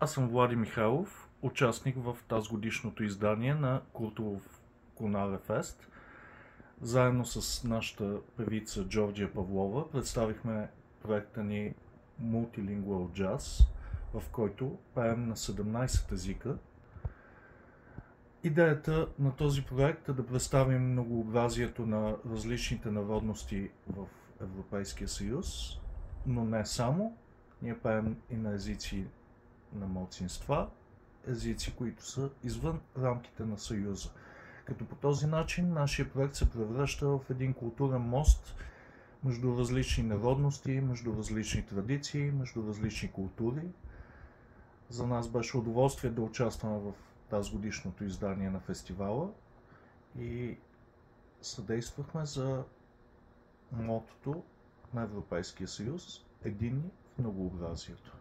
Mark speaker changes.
Speaker 1: Аз съм Влади Михайлов, участник в тазгодишното издание на Култов Конале Фест. Заедно с нашата певица Джорджия Павлова представихме проекта ни Multilingual Jazz, в който пеем на 17 езика. Идеята на този проект е да представим многообразието на различните народности в Европейския съюз, но не само. Ние пеем и на езици на малцинства, езици, които са извън рамките на Съюза. Като по този начин нашия проект се превръща в един културен мост между различни народности, между различни традиции, между различни култури. За нас беше удоволствие да участваме в тази годишното издание на фестивала и съдействахме за мотото на Европейския съюз „Единни в многообразието“.